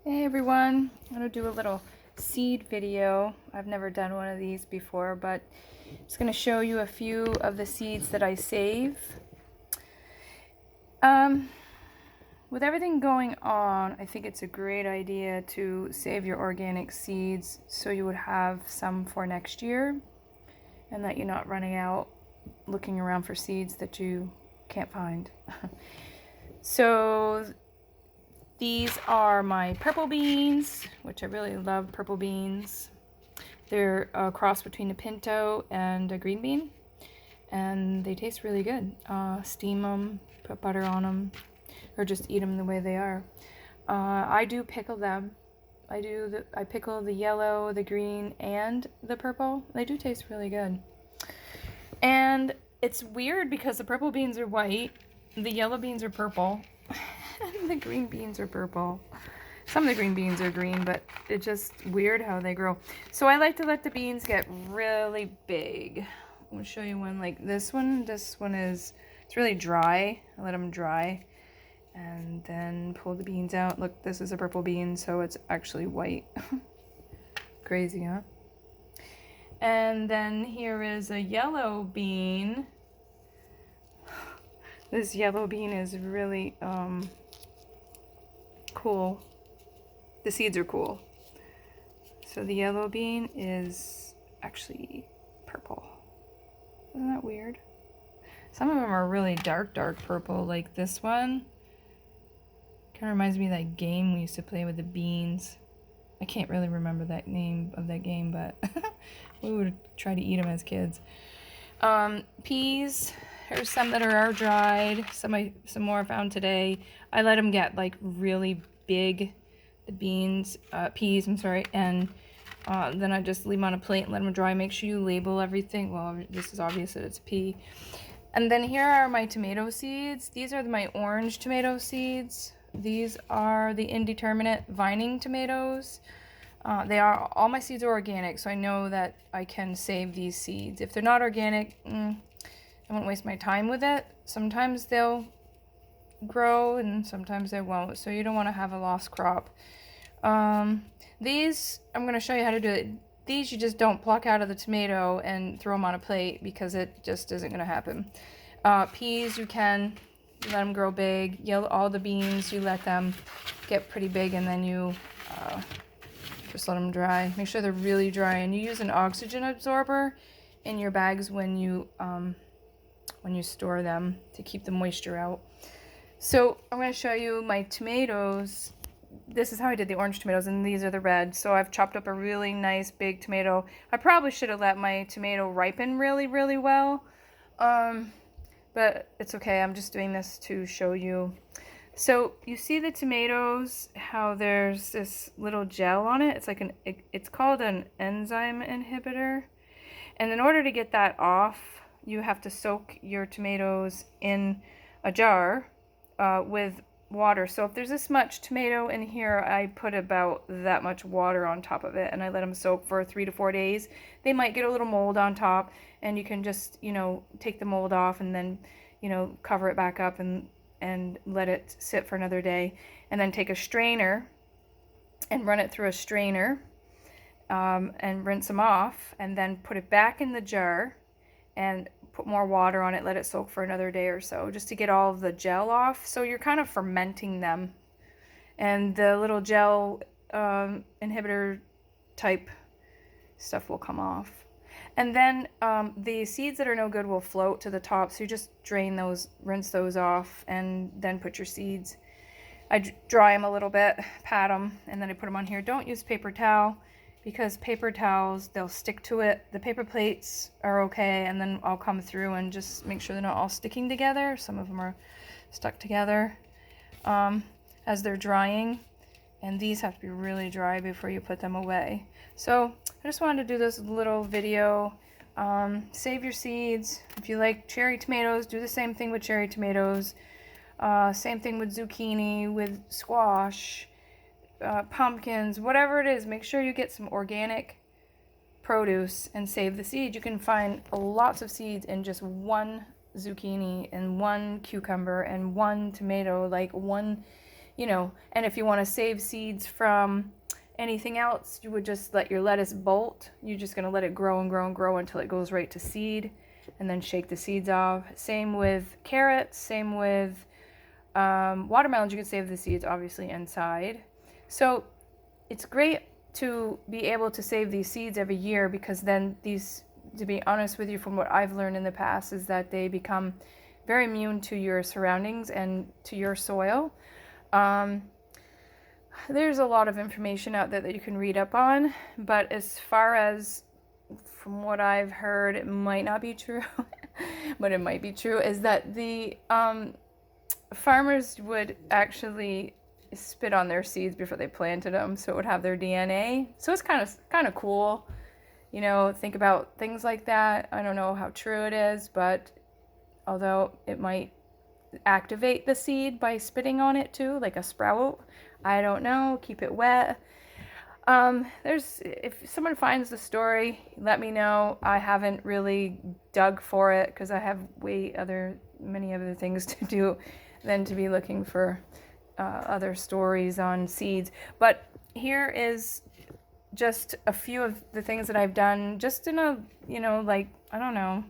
Hey everyone, I'm going to do a little seed video. I've never done one of these before, but it's going to show you a few of the seeds that I save. With everything going on, I think it's a great idea to save your organic seeds so you would have some for next year and that you're not running out looking around for seeds that you can't find. So these are my purple beans, which I really love purple beans. They're a cross between a pinto and a green bean, and they taste really good. Steam them, put butter on them, or just eat them the way they are. I do pickle them. I pickle the yellow, the green, and the purple. They do taste really good. And it's weird because the purple beans are white, the yellow beans are purple, and the green beans are purple. Some of the green beans are green, but it's just weird how they grow. So I like to let the beans get really big. I'm going to show you one like this one. This one it's really dry. I let them dry and then pull the beans out. Look, this is a purple bean, so it's actually white. Crazy, huh? And then here is a yellow bean. This yellow bean is really cool. The seeds are cool. So the yellow bean is actually purple. Isn't that weird? Some of them are really dark purple, like this one. Kind of reminds me of that game we used to play with the beans. I can't really remember that name of that game, but we would try to eat them as kids. Peas. There's some that are dried. Some more I found today. I let them get like really big. The beans, peas, I'm sorry, and then I just leave them on a plate and let them dry. Make sure you label everything. Well, this is obvious that it's pea. And then here are my tomato seeds. These are my orange tomato seeds. These are the indeterminate vining tomatoes. All my seeds are organic, so I know that I can save these seeds. If they're not organic, I won't waste my time with it. Sometimes they'll grow and sometimes they won't, so you don't want to have a lost crop. These, I'm going to show you how to do it. These you just don't pluck out of the tomato and throw them on a plate because it just isn't going to happen. Peas, you can let them grow big. All the beans, you let them get pretty big and then you just let them dry. Make sure they're really dry, and you use an oxygen absorber in your bags when you store them to keep the moisture out. So I'm going to show you my tomatoes. This is how I did the orange tomatoes, and these are the red. So I've chopped up a really nice big tomato. I probably should have let my tomato ripen really, really well. But it's okay. I'm just doing this to show you. So you see the tomatoes, how there's this little gel on it. It's called an enzyme inhibitor. And in order to get that off, you have to soak your tomatoes in a jar with water. So if there's this much tomato in here, I put about that much water on top of it, and I let them soak for 3 to 4 days. They might get a little mold on top, and you can just, take the mold off and then, cover it back up and let it sit for another day. And then take a strainer and run it through a strainer and rinse them off, and then put it back in the jar and put more water on it, let it soak for another day or so, just to get all of the gel off. So you're kind of fermenting them, and the little gel inhibitor type stuff will come off. And then the seeds that are no good will float to the top, so you just drain those, rinse those off, and then put your seeds. I dry them a little bit, pat them, and then I put them on here. Don't use paper towel, because paper towels, they'll stick to it. The paper plates are okay, and then I'll come through and just make sure they're not all sticking together. Some of them are stuck together as they're drying, and these have to be really dry before you put them away. So I just wanted to do this little video. Save your seeds. If you like cherry tomatoes, do the same thing with cherry tomatoes. Same thing with zucchini, with squash, pumpkins, whatever it is. Make sure you get some organic produce and save the seed. You can find lots of seeds in just one zucchini and one cucumber and one tomato, like one you know, and if you want to save seeds from anything else, you would just let your lettuce bolt. You're just going to let it grow and grow and grow until it goes right to seed, and then shake the seeds off. Same with carrots, same with watermelons. You can save the seeds obviously inside. So it's great to be able to save these seeds every year, because then these, to be honest with you, from what I've learned in the past, is that they become very immune to your surroundings and to your soil. There's a lot of information out there that you can read up on, but as far as from what I've heard, it might not be true, but it might be true, is that the farmers would actually spit on their seeds before they planted them, so it would have their DNA. So it's kind of cool, you know, think about things like that. I don't know how true it is, but although it might activate the seed by spitting on it too, like a sprout, I don't know. Keep it wet. If someone finds the story, let me know. I haven't really dug for it because I have many other things to do than to be looking for other stories on seeds. But here is just a few of the things that I've done, just in a, you know, like, I don't know,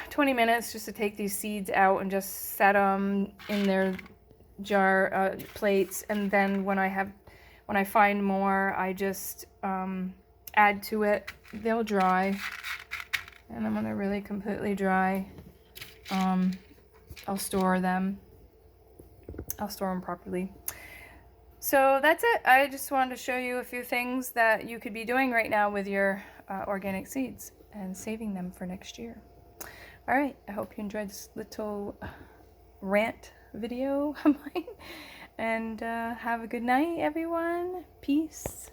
20 minutes, just to take these seeds out and just set them in their jar plates, and then when I find more, I just add to it. They'll dry, and then when they're really completely dry, I'll store them properly. So that's it. I just wanted to show you a few things that you could be doing right now with your organic seeds and saving them for next year. All right, I hope you enjoyed this little rant video of mine, and have a good night, everyone. Peace.